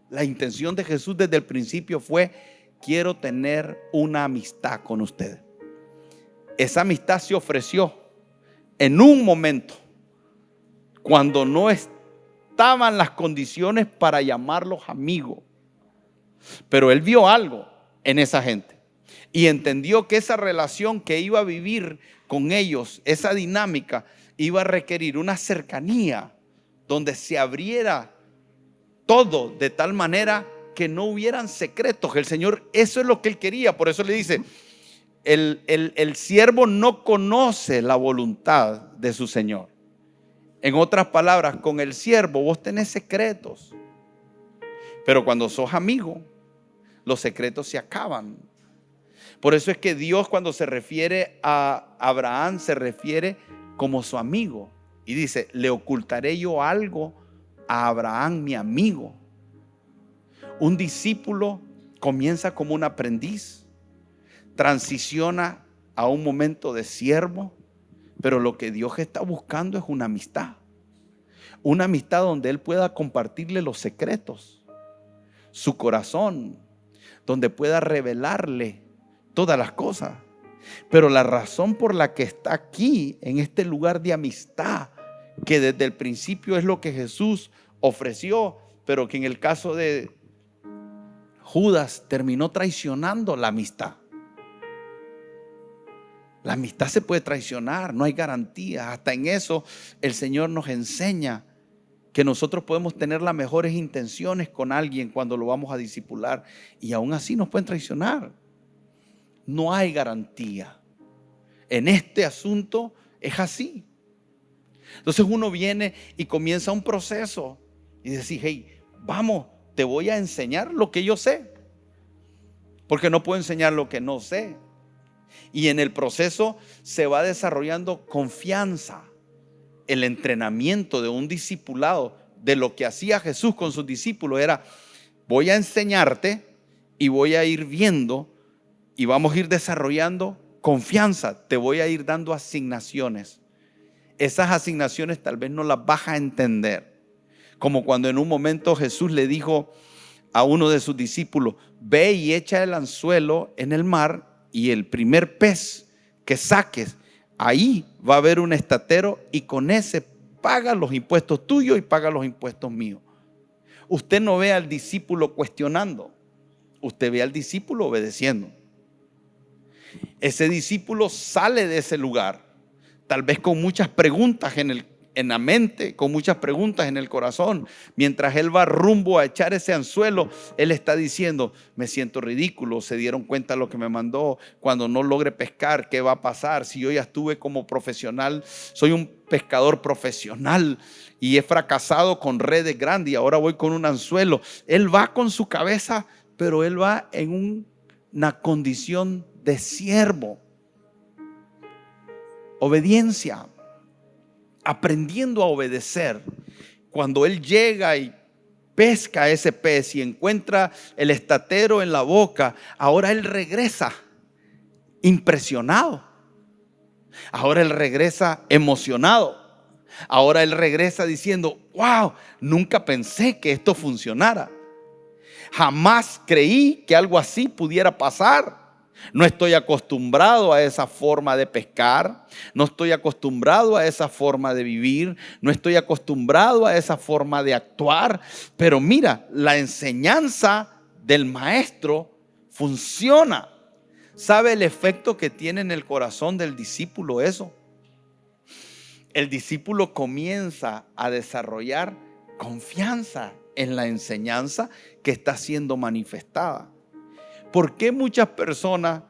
La intención de Jesús desde el principio fue, quiero tener una amistad con ustedes. Esa amistad se ofreció en un momento cuando no estaban las condiciones para llamarlos amigos. Pero él vio algo en esa gente y entendió que esa relación que iba a vivir con ellos, esa dinámica, iba a requerir una cercanía donde se abriera todo de tal manera que no hubieran secretos. El Señor, eso es lo que él quería. Por eso le dice, el siervo no conoce la voluntad de su Señor. En otras palabras, con el siervo vos tenés secretos, pero cuando sos amigo, los secretos se acaban. Por eso es que Dios, cuando se refiere a Abraham, se refiere como su amigo. Y dice, le ocultaré yo algo a Abraham, mi amigo. Un discípulo comienza como un aprendiz, transiciona a un momento de siervo, pero lo que Dios está buscando es una amistad. Una amistad donde Él pueda compartirle los secretos, su corazón, donde pueda revelarle todas las cosas. Pero la razón por la que está aquí, en este lugar de amistad, que desde el principio es lo que Jesús ofreció, pero que en el caso de Judas terminó traicionando la amistad. La amistad se puede traicionar, no hay garantía. Hasta en eso el Señor nos enseña que nosotros podemos tener las mejores intenciones con alguien cuando lo vamos a discipular y aún así nos pueden traicionar. No hay garantía. En este asunto es así. Entonces uno viene y comienza un proceso y dice, hey, vamos, te voy a enseñar lo que yo sé, porque no puedo enseñar lo que no sé. Y en el proceso se va desarrollando confianza. El entrenamiento de un discipulado, de lo que hacía Jesús con sus discípulos, era: voy a enseñarte y voy a ir viendo y vamos a ir desarrollando confianza. Te voy a ir dando asignaciones. Esas asignaciones tal vez no las vas a entender, como cuando en un momento Jesús le dijo a uno de sus discípulos: ve y echa el anzuelo en el mar, y el primer pez que saques, ahí va a haber un estatero, y con ese paga los impuestos tuyos y paga los impuestos míos. Usted no ve al discípulo cuestionando, usted ve al discípulo obedeciendo. Ese discípulo sale de ese lugar, tal vez con muchas preguntas en la mente, con muchas preguntas en el corazón. Mientras él va rumbo a echar ese anzuelo, él está diciendo: me siento ridículo, se dieron cuenta de lo que me mandó. Cuando no logre pescar, ¿qué va a pasar? Si yo ya estuve como profesional, soy un pescador profesional y he fracasado con redes grandes y ahora voy con un anzuelo. Él va con su cabeza, pero él va en una condición de siervo. Obediencia, aprendiendo a obedecer. Cuando él llega y pesca a ese pez y encuentra el estatero en la boca, ahora él regresa impresionado. Ahora él regresa emocionado. Ahora él regresa diciendo: wow, nunca pensé que esto funcionara. Jamás creí que algo así pudiera pasar. No estoy acostumbrado a esa forma de pescar, no estoy acostumbrado a esa forma de vivir, no estoy acostumbrado a esa forma de actuar. Pero mira, la enseñanza del maestro funciona. ¿Sabe el efecto que tiene en el corazón del discípulo eso? El discípulo comienza a desarrollar confianza en la enseñanza que está siendo manifestada. ¿Por qué muchas personas,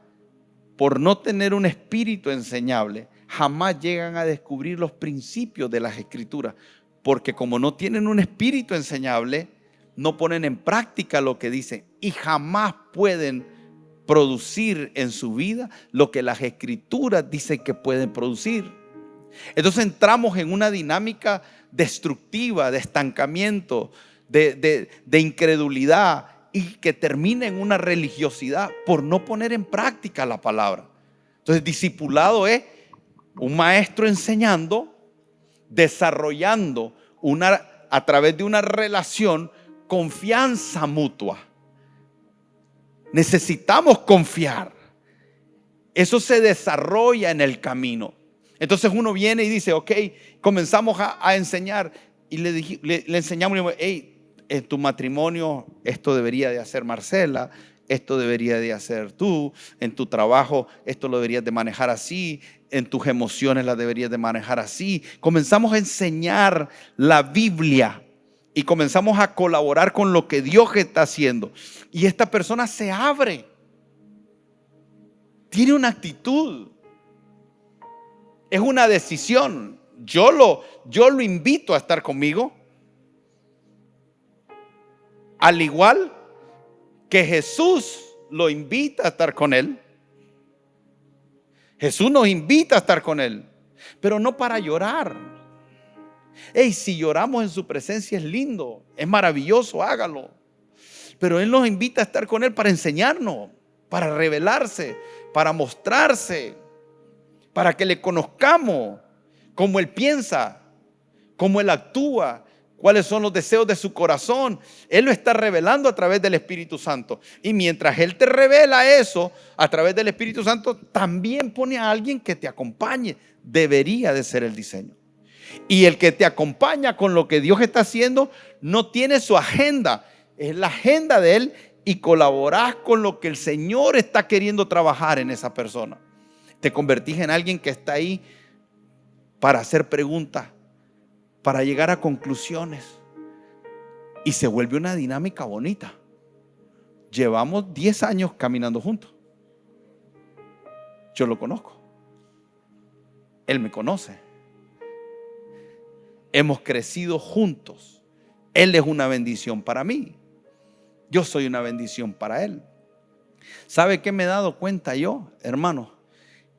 por no tener un espíritu enseñable, jamás llegan a descubrir los principios de las Escrituras? Porque como no tienen un espíritu enseñable, no ponen en práctica lo que dicen y jamás pueden producir en su vida lo que las Escrituras dicen que pueden producir. Entonces entramos en una dinámica destructiva, de estancamiento, de incredulidad, y que termina en una religiosidad por no poner en práctica la palabra. Entonces, discipulado es un maestro enseñando, desarrollando a través de una relación, confianza mutua. Necesitamos confiar. Eso se desarrolla en el camino. Entonces uno viene y dice: ok, comenzamos a enseñar, y le enseñamos, y le decimos: hey, en tu matrimonio esto debería de hacer Marcela, esto debería de hacer tú, en tu trabajo esto lo deberías de manejar así, en tus emociones las deberías de manejar así. Comenzamos a enseñar la Biblia y comenzamos a colaborar con lo que Dios está haciendo, y esta persona se abre, tiene una actitud, es una decisión. Yo lo invito a estar conmigo, al igual que Jesús lo invita a estar con él. Jesús nos invita a estar con él, pero no para llorar, Hey, si lloramos en su presencia es lindo, es maravilloso, hágalo. Pero Él nos invita a estar con Él para enseñarnos, para revelarse, para mostrarse, para que le conozcamos cómo Él piensa, cómo Él actúa, cuáles son los deseos de su corazón. Él lo está revelando a través del Espíritu Santo. Y mientras Él te revela eso a través del Espíritu Santo, también pone a alguien que te acompañe. Debería de ser el diseño. Y el que te acompaña con lo que Dios está haciendo no tiene su agenda, es la agenda de Él, y colaborás con lo que el Señor está queriendo trabajar en esa persona. Te convertís en alguien que está ahí para hacer preguntas, para llegar a conclusiones, y se vuelve una dinámica bonita. Llevamos 10 años caminando juntos. Yo lo conozco, Él me conoce. Hemos crecido juntos. Él es una bendición para mí. Yo soy una bendición para Él. ¿Sabe qué me he dado cuenta yo, hermano?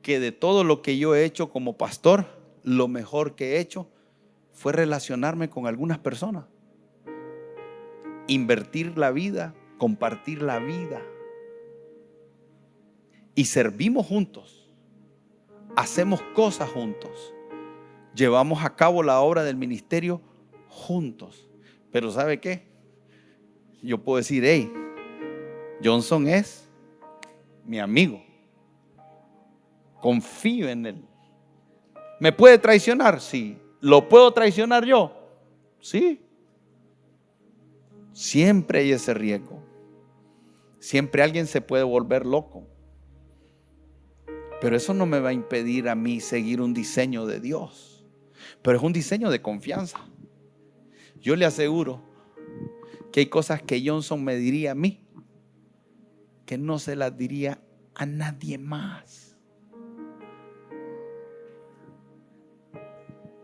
Que de todo lo que yo he hecho como pastor, lo mejor que he hecho fue relacionarme con algunas personas. Invertir la vida, compartir la vida. Y servimos juntos. Hacemos cosas juntos. Llevamos a cabo la obra del ministerio juntos. Pero ¿sabe qué? Yo puedo decir, hey, Johnson es mi amigo. Confío en él. ¿Me puede traicionar? Sí. ¿Lo puedo traicionar yo? Sí. Siempre hay ese riesgo. Siempre alguien se puede volver loco. Pero eso no me va a impedir a mí seguir un diseño de Dios. Pero es un diseño de confianza. Yo le aseguro que hay cosas que Johnson me diría a mí que no se las diría a nadie más.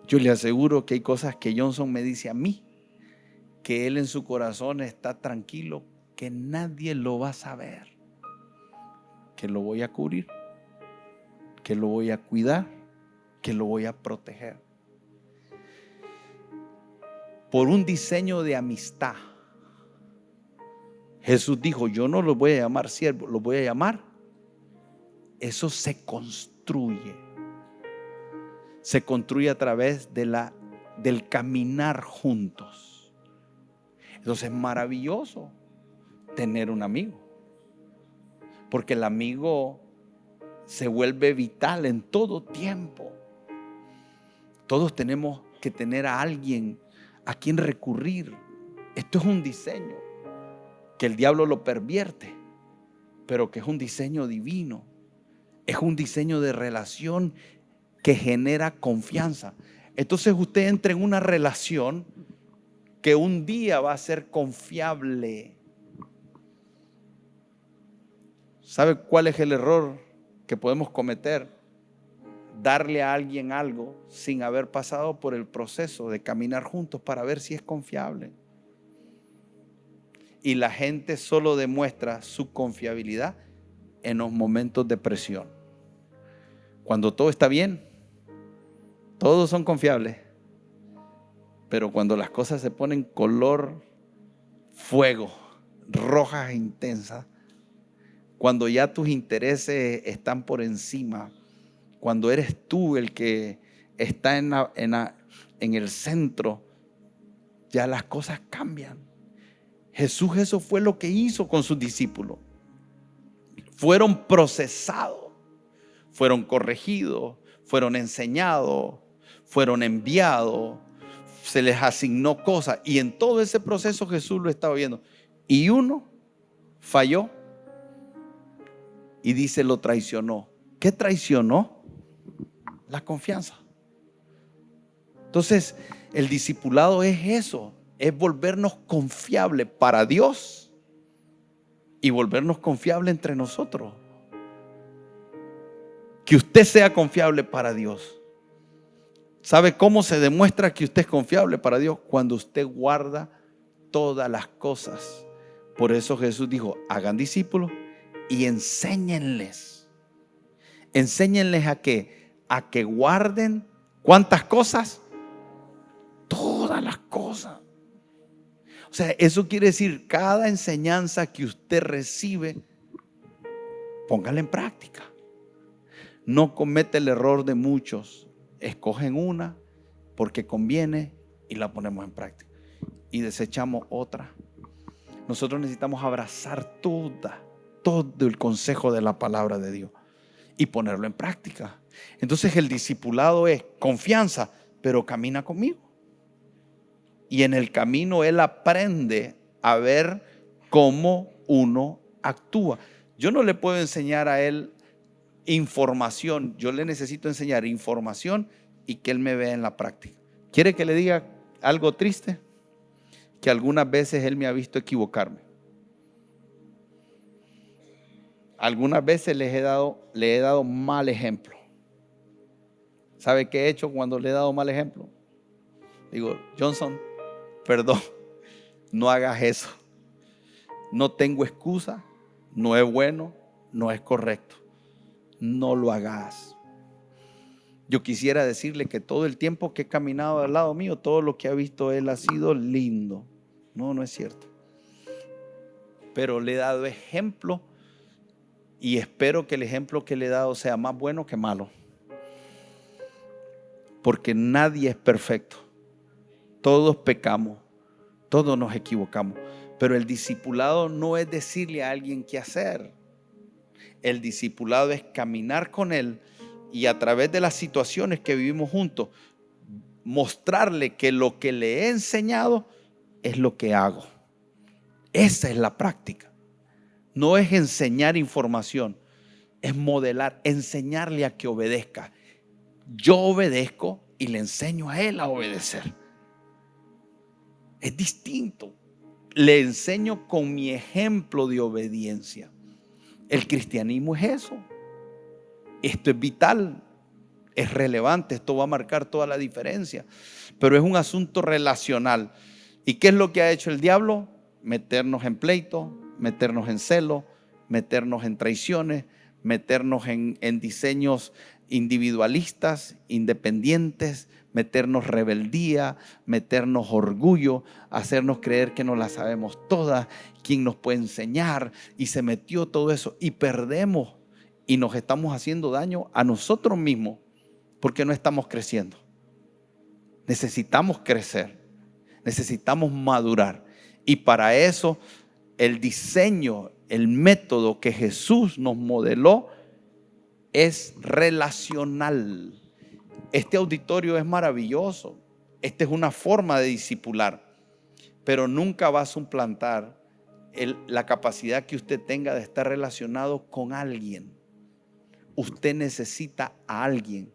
Yo le aseguro que hay cosas que Johnson me dice a mí que él en su corazón está tranquilo, que nadie lo va a saber, que lo voy a cubrir, que lo voy a cuidar, que lo voy a proteger. Por un diseño de amistad. Jesús dijo, yo no los voy a llamar siervos, los voy a llamar. Eso se construye. Se construye a través del caminar juntos. Entonces es maravilloso tener un amigo. Porque el amigo se vuelve vital en todo tiempo. Todos tenemos que tener a alguien a quien recurrir. Esto es un diseño que el diablo lo pervierte, pero que es un diseño divino. Es un diseño de relación que genera confianza. Entonces usted entra en una relación que un día va a ser confiable. ¿Sabe cuál es el error que podemos cometer? Darle a alguien algo sin haber pasado por el proceso de caminar juntos para ver si es confiable. Y la gente solo demuestra su confiabilidad en los momentos de presión. Cuando todo está bien, todos son confiables. Pero cuando las cosas se ponen color fuego, rojas e intensas, cuando ya tus intereses están por encima, cuando eres tú el que está en el centro, ya las cosas cambian. Jesús eso fue lo que hizo con sus discípulos. Fueron procesados, fueron corregidos, fueron enseñados, fueron enviados, se les asignó cosas. Y en todo ese proceso Jesús lo estaba viendo. Y uno falló y dice, lo traicionó. ¿Qué traicionó? La confianza. Entonces, el discipulado es eso, es volvernos confiables para Dios y volvernos confiables entre nosotros. Que usted sea confiable para Dios. ¿Sabe cómo se demuestra que usted es confiable para Dios? Cuando usted guarda todas las cosas. Por eso Jesús dijo, hagan discípulos y enséñenles. Enséñenles a qué. A que guarden ¿cuántas cosas? cosa. O sea, eso quiere decir, cada enseñanza que usted recibe, póngala en práctica. No comete el error de muchos. Escogen una porque conviene y la ponemos en práctica. Y desechamos otra. Nosotros necesitamos abrazar todo el consejo de la palabra de Dios y ponerlo en práctica. Entonces el discipulado es confianza, pero camina conmigo. Y en el camino él aprende a ver cómo uno actúa. Yo no le puedo enseñar a él información, yo le necesito enseñar información y que él me vea en la práctica. ¿Quiere que le diga algo triste? Que algunas veces él me ha visto equivocarme. Algunas veces le he dado mal ejemplo. ¿Sabe qué he hecho cuando le he dado mal ejemplo? Digo, Johnson, perdón, no hagas eso. No tengo excusa, no es bueno, no es correcto. No lo hagas. Yo quisiera decirle que todo el tiempo que he caminado al lado mío, todo lo que ha visto él ha sido lindo. No, no es cierto. Pero le he dado ejemplo y espero que el ejemplo que le he dado sea más bueno que malo. Porque nadie es perfecto. Todos pecamos, todos nos equivocamos. Pero el discipulado no es decirle a alguien qué hacer. El discipulado es caminar con él y a través de las situaciones que vivimos juntos, mostrarle que lo que le he enseñado es lo que hago. Esa es la práctica. No es enseñar información, es modelar, enseñarle a que obedezca. Yo obedezco y le enseño a él a obedecer. Es distinto. Le enseño con mi ejemplo de obediencia. El cristianismo es eso. Esto es vital, es relevante, esto va a marcar toda la diferencia. Pero es un asunto relacional. ¿Y qué es lo que ha hecho el diablo? Meternos en pleito, meternos en celo, meternos en traiciones, meternos en diseños individualistas, independientes, meternos rebeldía, meternos orgullo, hacernos creer que no la sabemos todas, quién nos puede enseñar, y se metió todo eso y perdemos y nos estamos haciendo daño a nosotros mismos porque no estamos creciendo. Necesitamos crecer, necesitamos madurar y para eso el diseño, el método que Jesús nos modeló es relacional. Este auditorio es maravilloso. Esta es una forma de discipular, pero nunca va a suplantar la capacidad que usted tenga de estar relacionado con alguien. Usted necesita a alguien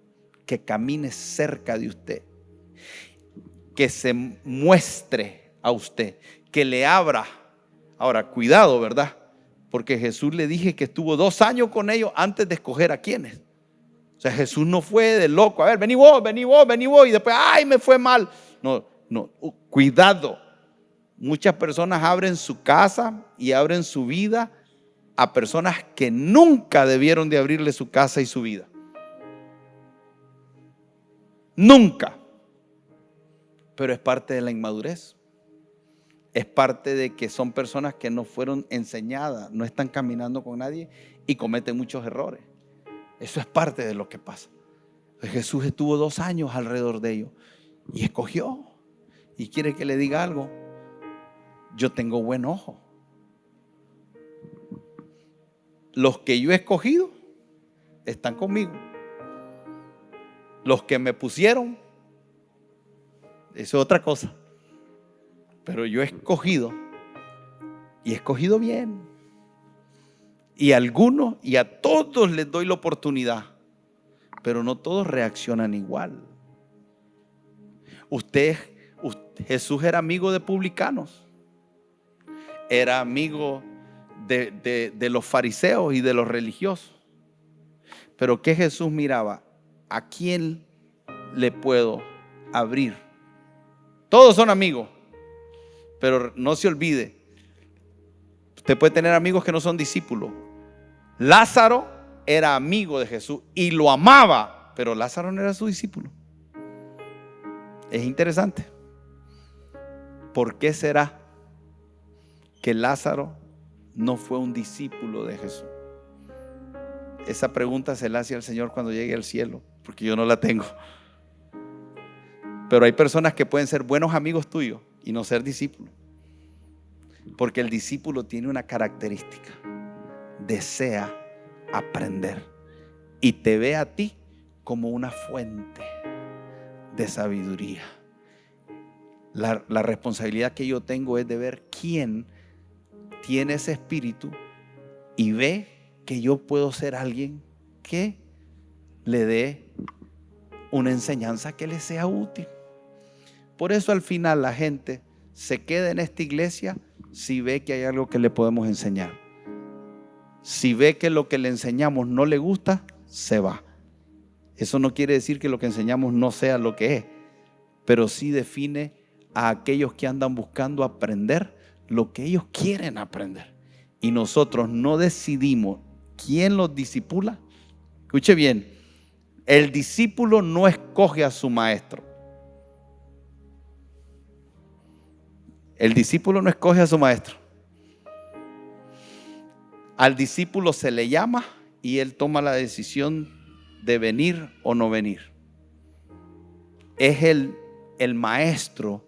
que camine cerca de usted, que se muestre a usted, que le abra. Ahora, cuidado, ¿verdad? Porque Jesús le dije que estuvo 2 años con ellos antes de escoger a quiénes. O sea, Jesús no fue de loco. A ver, vení vos, y después, ay, me fue mal. No, cuidado. Muchas personas abren su casa y abren su vida a personas que nunca debieron de abrirle su casa y su vida. Nunca. Pero es parte de la inmadurez. Es parte de que son personas que no fueron enseñadas, no están caminando con nadie y cometen muchos errores. Eso es parte de lo que pasa. Jesús estuvo 2 años alrededor de ellos y escogió. Y quiere que le diga algo. Yo tengo buen ojo. Los que yo he escogido están conmigo. Los que me pusieron, eso es otra cosa. Pero yo he escogido y he escogido bien. Y a algunos y a todos les doy la oportunidad, pero no todos reaccionan igual. Jesús era amigo de publicanos, era amigo de los fariseos y de los religiosos. Pero ¿qué Jesús miraba? ¿A quién le puedo abrir? Todos son amigos, pero no se olvide, usted puede tener amigos que no son discípulos. Lázaro era amigo de Jesús y lo amaba, pero Lázaro no era su discípulo. Es interesante. ¿por qué será que Lázaro no fue un discípulo de Jesús? Esa pregunta se la hace al Señor cuando llegue al cielo, porque yo no la tengo. Pero hay personas que pueden ser buenos amigos tuyos y no ser discípulos. Porque el discípulo tiene una característica: desea aprender y te ve a ti como una fuente de sabiduría. La responsabilidad que yo tengo es de ver quién tiene ese espíritu y ve que yo puedo ser alguien que le dé una enseñanza que le sea útil. Por eso al final la gente se queda en esta iglesia si ve que hay algo que le podemos enseñar. Si ve que lo que le enseñamos no le gusta, se va. Eso no quiere decir que lo que enseñamos no sea lo que es, pero sí define a aquellos que andan buscando aprender lo que ellos quieren aprender. Y nosotros no decidimos quién los discipula. Escuche bien, el discípulo no escoge a su maestro. El discípulo no escoge a su maestro. Al discípulo se le llama y él toma la decisión de venir o no venir. Es el maestro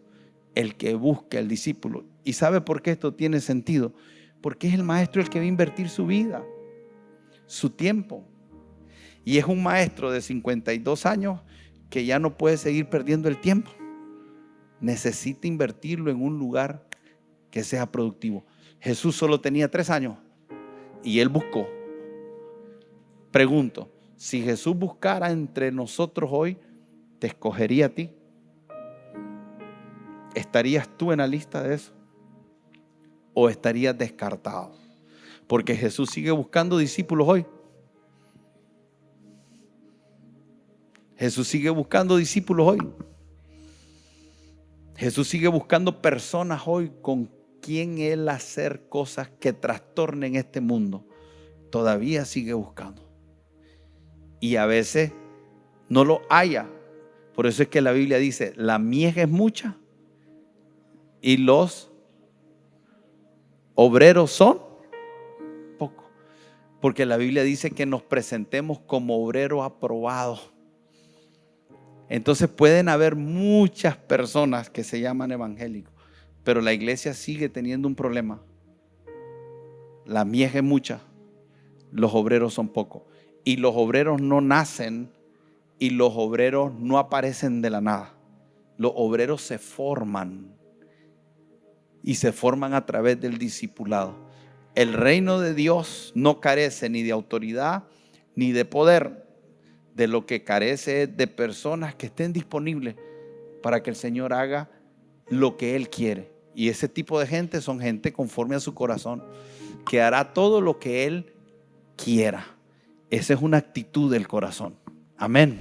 el que busca al discípulo. ¿Y sabe por qué esto tiene sentido? Porque es el maestro el que va a invertir su vida, su tiempo. Y es un maestro de 52 años que ya no puede seguir perdiendo el tiempo. Necesita invertirlo en un lugar que sea productivo. Jesús solo tenía 3 años y él buscó. Pregunto, si Jesús buscara entre nosotros hoy, ¿te escogería a ti? ¿Estarías tú en la lista de eso? ¿O estarías descartado? Porque Jesús sigue buscando discípulos hoy. Jesús sigue buscando discípulos hoy. Jesús sigue buscando personas hoy con quien Él hacer cosas que trastornen este mundo. Todavía sigue buscando. Y a veces no lo haya. Por eso es que la Biblia dice, la mies es mucha y los obreros son pocos. Porque la Biblia dice que nos presentemos como obreros aprobados. Entonces pueden haber muchas personas que se llaman evangélicos, pero la iglesia sigue teniendo un problema. La mies es mucha, los obreros son pocos. Y los obreros no nacen y los obreros no aparecen de la nada. Los obreros se forman y se forman a través del discipulado. El reino de Dios no carece ni de autoridad ni de poder. De lo que carece es de personas que estén disponibles para que el Señor haga lo que Él quiere. Y ese tipo de gente son gente conforme a su corazón, que hará todo lo que Él quiera. Esa es una actitud del corazón. Amén.